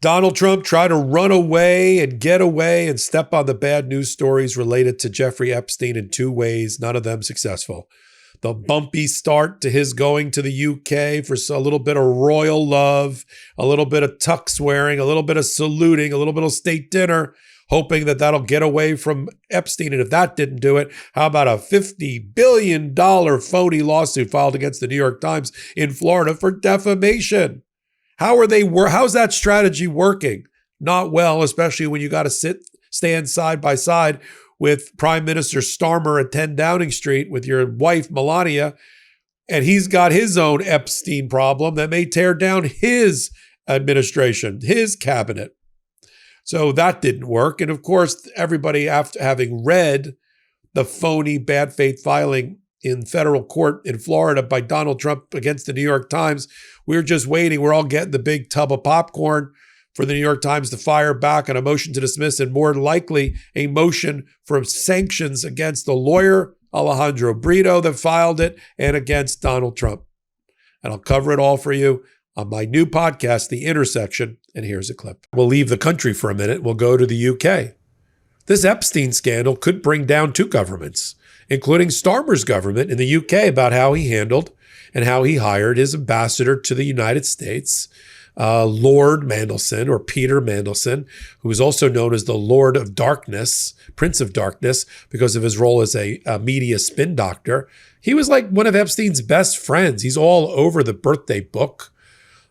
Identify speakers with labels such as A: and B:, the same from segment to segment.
A: Donald Trump tried to run away and get away and step on the bad news stories related to Jeffrey Epstein in two ways, none of them successful. The bumpy start to his going to the UK for a little bit of royal love, a little bit of tux wearing, a little bit of saluting, a little bit of state dinner, hoping that that'll get away from Epstein. And if that didn't do it, how about a $50 billion phony lawsuit filed against the New York Times in Florida for defamation? How's that strategy working? Not well, especially when you got to stand side by side with Prime Minister Starmer at 10 Downing Street with your wife, Melania, and he's got his own Epstein problem that may tear down his administration, his cabinet. So that didn't work. And of course, everybody, after having read the phony bad faith filing in federal court in Florida by Donald Trump against the New York Times, we're just waiting. We're all getting the big tub of popcorn for the New York Times to fire back on a motion to dismiss, and more likely a motion for sanctions against the lawyer, Alejandro Brito, that filed it, and against Donald Trump. And I'll cover it all for you on my new podcast, The Intersection, and here's a clip. We'll leave the country for a minute. We'll go to the UK. This Epstein scandal could bring down two governments, including Starmer's government in the UK, about how he handled and how he hired his ambassador to the United States, Lord Mandelson, or Peter Mandelson, who is also known as the Lord of Darkness, Prince of Darkness, because of his role as a media spin doctor. He was like one of Epstein's best friends. He's all over the birthday book.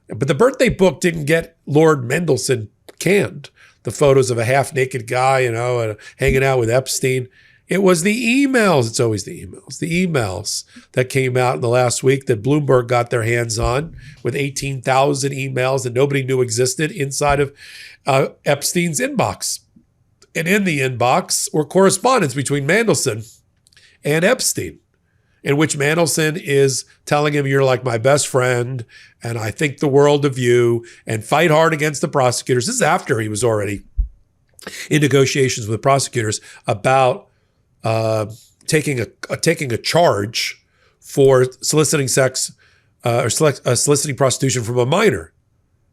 A: But the birthday book didn't get Lord Mandelson canned. The photos of a half-naked guy, hanging out with Epstein. It was the emails. It's always the emails. The emails that came out in the last week that Bloomberg got their hands on, with 18,000 emails that nobody knew existed inside of Epstein's inbox. And in the inbox were correspondence between Mandelson and Epstein, in which Mandelson is telling him, you're like my best friend, and I think the world of you, and fight hard against the prosecutors. This is after he was already in negotiations with prosecutors about taking a charge for soliciting sex or soliciting prostitution from a minor,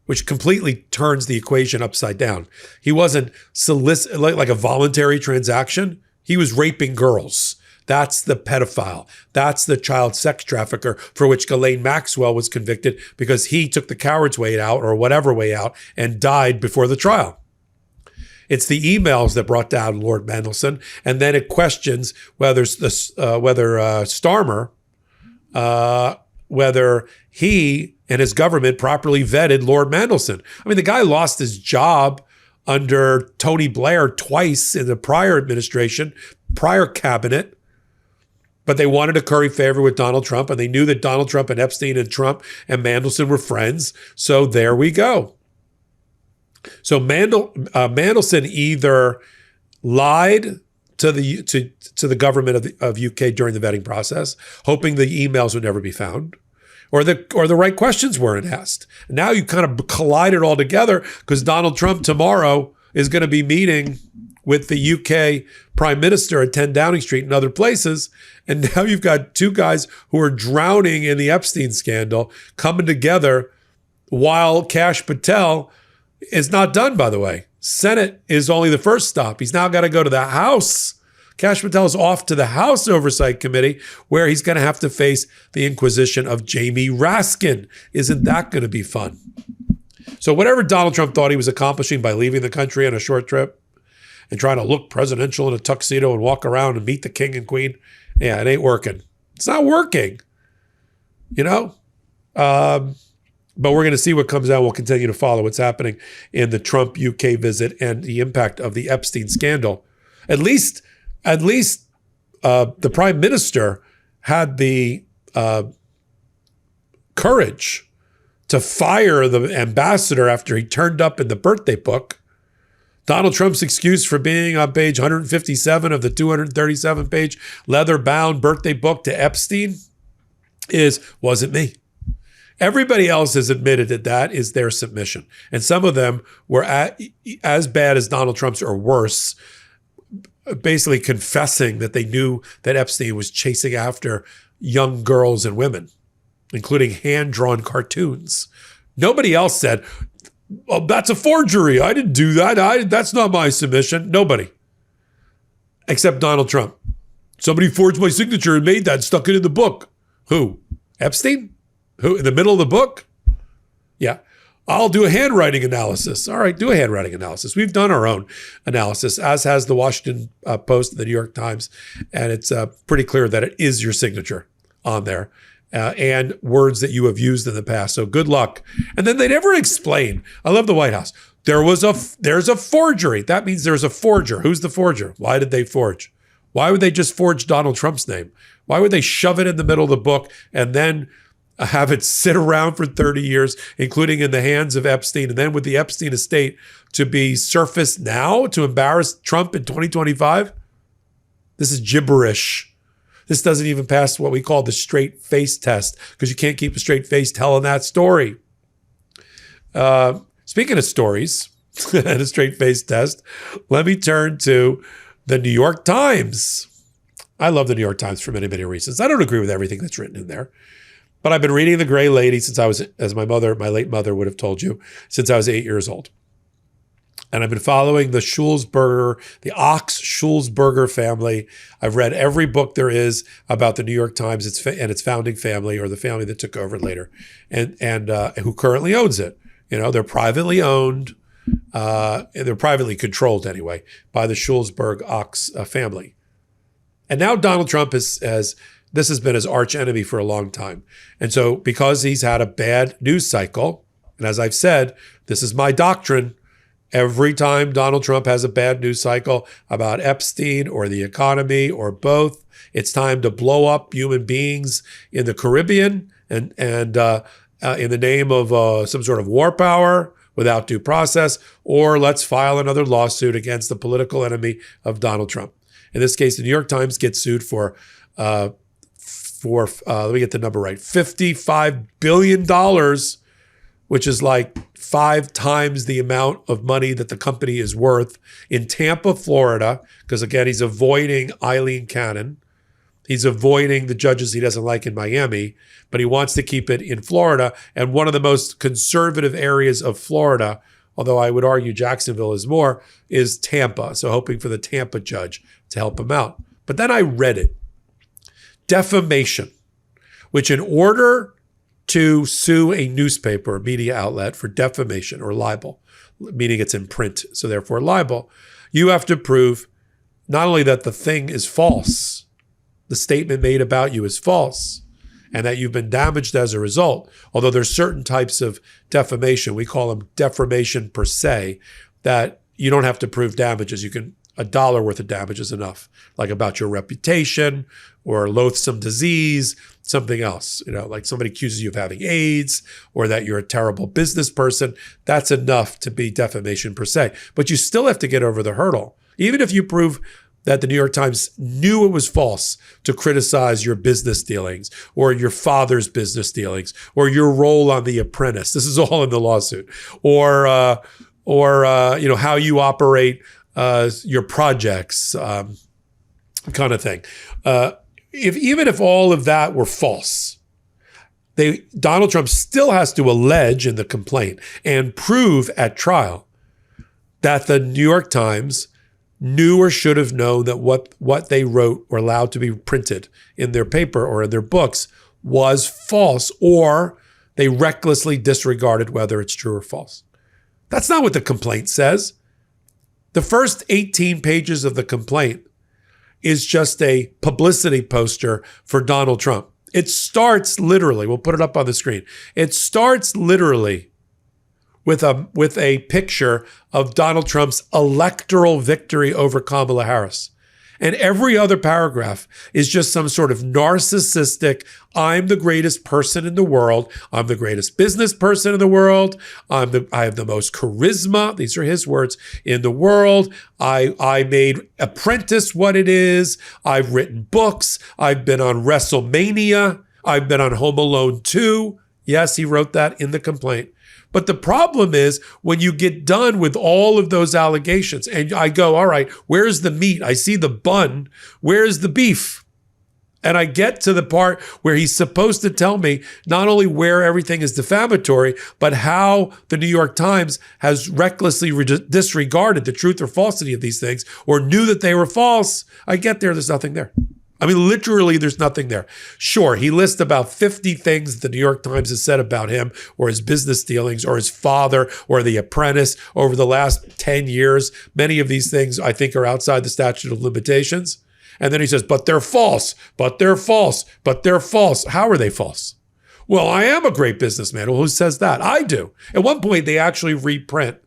A: which completely turns the equation upside down. He wasn't like a voluntary transaction. He was raping girls. That's the pedophile. That's the child sex trafficker for which Ghislaine Maxwell was convicted because he took the coward's way out, or whatever way out, and died before the trial. It's the emails that brought down Lord Mandelson, and then it questions whether Starmer, whether he and his government properly vetted Lord Mandelson. I mean, the guy lost his job under Tony Blair twice in the prior administration, prior cabinet, but they wanted to curry favor with Donald Trump, and they knew that Donald Trump and Epstein and Trump and Mandelson were friends. So there we go. So Mandelson either lied to the government of UK during the vetting process, hoping the emails would never be found, or the right questions weren't asked. Now you kind of collide it all together because Donald Trump tomorrow is going to be meeting with the UK Prime Minister at 10 Downing Street and other places. And now you've got two guys who are drowning in the Epstein scandal coming together while Kash Patel is not done, by the way. Senate is only the first stop. He's now got to go to the House. Kash Patel is off to the House Oversight Committee, where he's going to have to face the inquisition of Jamie Raskin. Isn't that going to be fun? So whatever Donald Trump thought he was accomplishing by leaving the country on a short trip and trying to look presidential in a tuxedo and walk around and meet the king and queen, yeah, it ain't working. It's not working, But we're going to see what comes out. We'll continue to follow what's happening in the Trump UK visit and the impact of the Epstein scandal. At least the Prime Minister had the courage to fire the ambassador after he turned up in the birthday book. Donald Trump's excuse for being on page 157 of the 237-page leather-bound birthday book to Epstein wasn't me. Everybody else has admitted that is their submission. And some of them were as bad as Donald Trump's or worse, basically confessing that they knew that Epstein was chasing after young girls and women, including hand-drawn cartoons. Nobody else said, Oh, that's a forgery. I didn't do that. That's not my submission. Nobody. Except Donald Trump. Somebody forged my signature and made that, stuck it in the book. Who? Epstein? Who? In the middle of the book? Yeah. I'll do a handwriting analysis. All right, do a handwriting analysis. We've done our own analysis, as has the Washington Post and the New York Times. And it's pretty clear that it is your signature on there and words that you have used in the past. So good luck. And then they never explain. I love the White House. There's a forgery. That means there's a forger. Who's the forger? Why did they forge? Why would they just forge Donald Trump's name? Why would they shove it in the middle of the book and then have it sit around for 30 years, including in the hands of Epstein, and then with the Epstein estate to be surfaced now to embarrass Trump in 2025? This is gibberish. This doesn't even pass what we call the straight face test, because you can't keep a straight face telling that story. Speaking of stories and a straight face test, let me turn to the New York Times. I love the New York Times for many, many reasons. I don't agree with everything that's written in there. But I've been reading The Gray Lady since I was, as my late mother would have told you, since I was 8 years old. And I've been following the Ox Schulzberger family. I've read every book there is about the New York Times and its founding family, or the family that took over later, and who currently owns it. You know, they're privately owned, they're privately controlled anyway, by the Schulzberg Ox family. And now Donald Trump this has been his arch enemy for a long time. And so because he's had a bad news cycle, and as I've said, this is my doctrine, every time Donald Trump has a bad news cycle about Epstein or the economy or both, it's time to blow up human beings in the Caribbean and in the name of some sort of war power without due process, or let's file another lawsuit against the political enemy of Donald Trump. In this case, the New York Times gets sued for let me get the number right, $55 billion, which is like 5 times the amount of money that the company is worth, in Tampa, Florida, because again, he's avoiding Eileen Cannon. He's avoiding the judges he doesn't like in Miami, but he wants to keep it in Florida. And one of the most conservative areas of Florida, although I would argue Jacksonville is more, is Tampa. So hoping for the Tampa judge to help him out. But then I read it. Defamation, which in order to sue a newspaper or media outlet for defamation or libel, meaning it's in print, so therefore libel, you have to prove not only that the thing is false, the statement made about you is false, and that you've been damaged as a result, although there's certain types of defamation, we call them defamation per se, that you don't have to prove damages. You can $1 worth of damage is enough, like about your reputation or loathsome disease, something else, like somebody accuses you of having AIDS or that you're a terrible business person. That's enough to be defamation per se. But you still have to get over the hurdle. Even if you prove that the New York Times knew it was false to criticize your business dealings or your father's business dealings or your role on The Apprentice. This is all in the lawsuit. Or how you operate your projects, kind of thing. Even if all of that were false, Donald Trump still has to allege in the complaint and prove at trial that the New York Times knew or should have known that what they wrote or allowed to be printed in their paper or in their books was false, or they recklessly disregarded whether it's true or false. That's not what the complaint says. The first 18 pages of the complaint is just a publicity poster for Donald Trump. It starts literally, we'll put it up on the screen. It starts literally with a picture of Donald Trump's electoral victory over Kamala Harris. And every other paragraph is just some sort of narcissistic, I'm the greatest person in the world. I'm the greatest business person in the world. I have the most charisma, these are his words, in the world. I made Apprentice what it is. I've written books. I've been on WrestleMania. I've been on Home Alone 2. Yes, he wrote that in the complaint. But the problem is when you get done with all of those allegations and I go, all right, where's the meat? I see the bun. Where's the beef? And I get to the part where he's supposed to tell me not only where everything is defamatory, but how the New York Times has recklessly disregarded the truth or falsity of these things, or knew that they were false. I get there's nothing there. I mean, literally, there's nothing there. Sure, he lists about 50 things that the New York Times has said about him, or his business dealings, or his father, or The Apprentice over the last 10 years. Many of these things, I think, are outside the statute of limitations. And then he says, but they're false, but they're false, but they're false. How are they false? Well, I am a great businessman. Well, who says that? I do. At one point, they actually reprint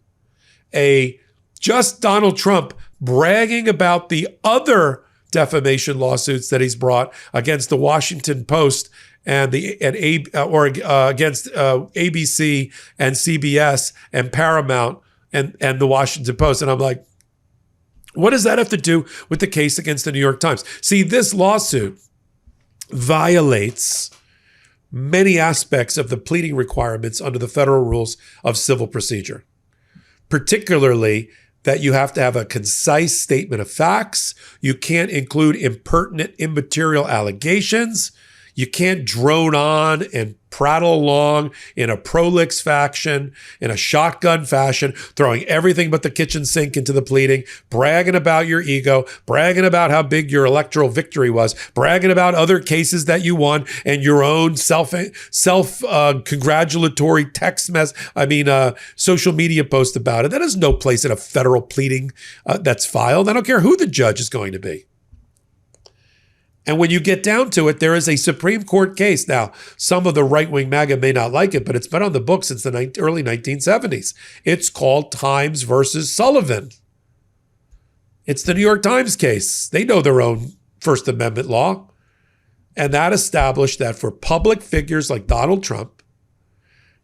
A: just Donald Trump bragging about the other defamation lawsuits that he's brought against the Washington Post against ABC and CBS and Paramount and the Washington Post. And I'm like, what does that have to do with the case against the New York Times? See, this lawsuit violates many aspects of the pleading requirements under the federal rules of civil procedure, particularly that you have to have a concise statement of facts. You can't include impertinent, immaterial allegations. You can't drone on and prattle along in a prolix fashion, in a shotgun fashion, throwing everything but the kitchen sink into the pleading, bragging about your ego, bragging about how big your electoral victory was, bragging about other cases that you won, and your own self-congratulatory social media post about it. That has no place in a federal pleading that's filed. I don't care who the judge is going to be. And when you get down to it, there is a Supreme Court case. Now, some of the right-wing MAGA may not like it, but it's been on the books since the early 1970s. It's called Times versus Sullivan. It's the New York Times case. They know their own First Amendment law. And that established that for public figures like Donald Trump,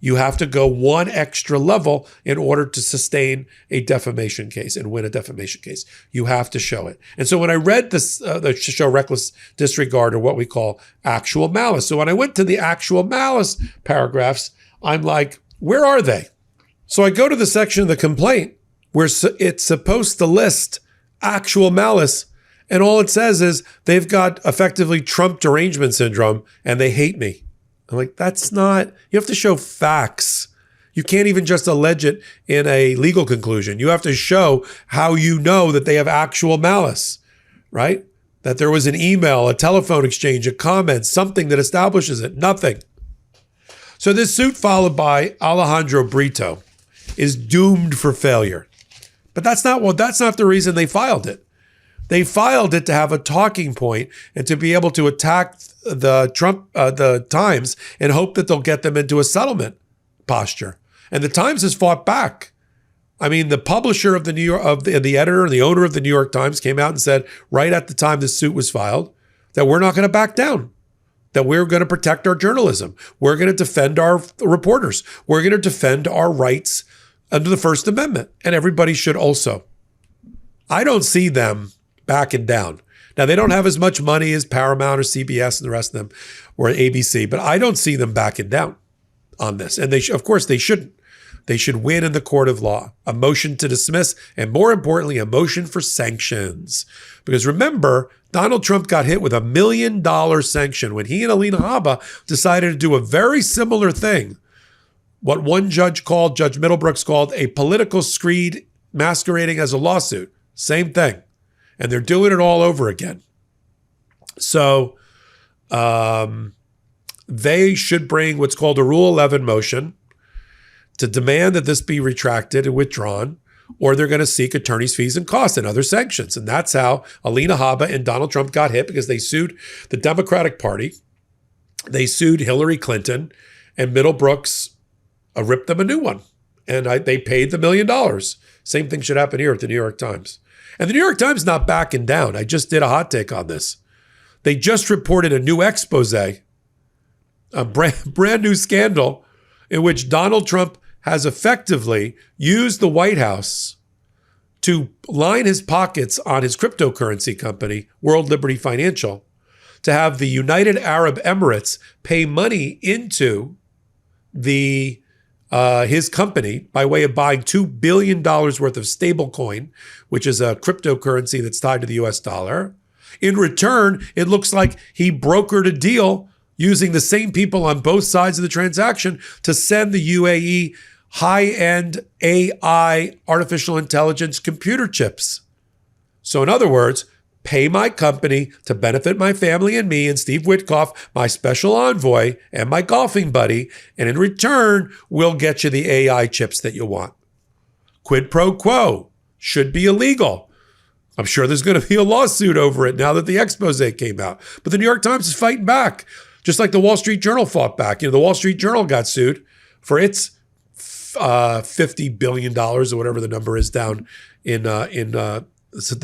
A: you have to go one extra level in order to sustain a defamation case and win a defamation case. You have to show it. And so when I read this, to show reckless disregard, or what we call actual malice. So when I went to the actual malice paragraphs, I'm like, where are they? So I go to the section of the complaint where it's supposed to list actual malice. And all it says is they've got effectively Trump derangement syndrome and they hate me. I'm like, that's not, you have to show facts. You can't even just allege it in a legal conclusion. You have to show how you know that they have actual malice, right? That there was an email, a telephone exchange, a comment, something that establishes it. Nothing. So this suit followed by Alejandro Brito is doomed for failure. But that's not the reason they filed it. They filed it to have a talking point and to be able to attack the Times and hope that they'll get them into a settlement posture. And the Times has fought back. I mean, the publisher of the the editor and the owner of the New York Times came out and said right at the time this suit was filed that we're not going to back down, that we're going to protect our journalism. We're going to defend our reporters. We're going to defend our rights under the First Amendment. And everybody should also. I don't see them backing down. Now, they don't have as much money as Paramount or CBS and the rest of them, or ABC, but I don't see them backing down on this. And of course, they shouldn't. They should win in the court of law, a motion to dismiss, and more importantly, a motion for sanctions. Because remember, Donald Trump got hit with $1 million sanction when he and Alina Habba decided to do a very similar thing. What one judge called, Judge Middlebrooks called, a political screed masquerading as a lawsuit. Same thing. And they're doing it all over again. So they should bring what's called a Rule 11 motion to demand that this be retracted and withdrawn, or they're going to seek attorney's fees and costs and other sanctions. And that's how Alina Habba and Donald Trump got hit, because they sued the Democratic Party. They sued Hillary Clinton, and Middlebrooks ripped them a new one. And they paid the $1 million. Same thing should happen here at the New York Times. And the New York Times not backing down. I just did a hot take on this. They just reported a new expose, a brand new scandal in which Donald Trump has effectively used the White House to line his pockets on his cryptocurrency company, World Liberty Financial, to have the United Arab Emirates pay money into his company by way of buying $2 billion worth of stablecoin, which is a cryptocurrency that's tied to the US dollar. In return, it looks like he brokered a deal using the same people on both sides of the transaction to send the UAE high-end AI, artificial intelligence computer chips. So in other words, pay my company to benefit my family and me and Steve Witkoff, my special envoy and my golfing buddy, and in return, we'll get you the AI chips that you want. Quid pro quo should be illegal. I'm sure there's going to be a lawsuit over it now that the expose came out. But the New York Times is fighting back, just like the Wall Street Journal fought back. The Wall Street Journal got sued for its $50 billion or whatever the number is down in the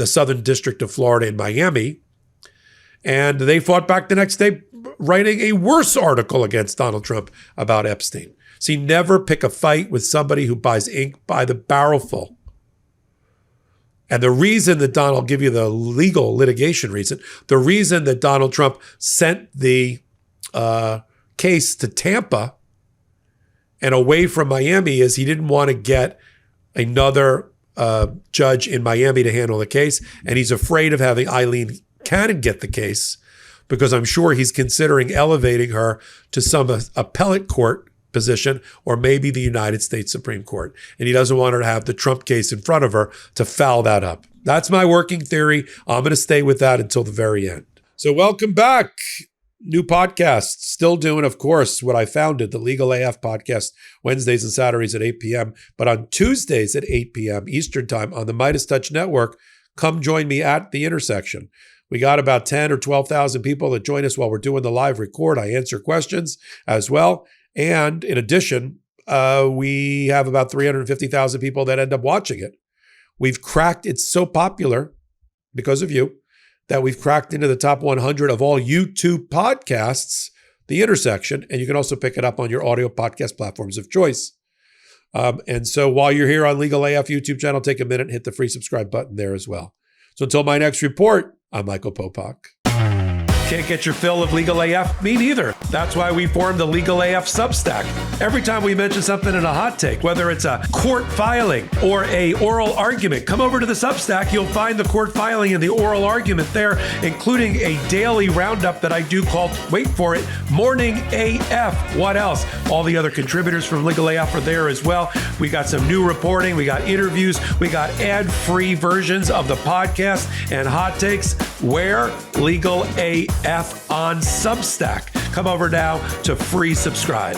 A: Southern District of Florida in Miami. And they fought back the next day, writing a worse article against Donald Trump about Epstein. See, never pick a fight with somebody who buys ink by the barrelful. And the reason that Donald, I'll give you the legal litigation reason, the reason that Donald Trump sent the case to Tampa and away from Miami is he didn't want to get another judge in Miami to handle the case. And he's afraid of having Eileen Cannon get the case because I'm sure he's considering elevating her to some appellate court position or maybe the United States Supreme Court. And he doesn't want her to have the Trump case in front of her to foul that up. That's my working theory. I'm going to stay with that until the very end. So welcome back. New podcast, still doing, of course, what I founded, the Legal AF podcast, Wednesdays and Saturdays at 8 p.m. But on Tuesdays at 8 p.m. Eastern Time on the Midas Touch Network, come join me at the intersection. We got about 10 or 12,000 people that join us while we're doing the live record. I answer questions as well. And in addition, we have about 350,000 people that end up watching it. We've cracked, it's so popular because of you, that we've cracked into the top 100 of all YouTube podcasts, The Intersection, and you can also pick it up on your audio podcast platforms of choice. And so while you're here on Legal AF YouTube channel, take a minute and hit the free subscribe button there as well. So until my next report, I'm Michael Popok. Can't get your fill of Legal AF? Me neither. That's why we formed the Legal AF Substack. Every time we mention something in a hot take, whether it's a court filing or a oral argument, come over to the Substack. You'll find the court filing and the oral argument there, including a daily roundup that I do called, wait for it, Morning AF. What else? All the other contributors from Legal AF are there as well. We got some new reporting. We got interviews. We got ad-free versions of the podcast and hot takes. Where? Legal AF on Substack. Come over now to free subscribe.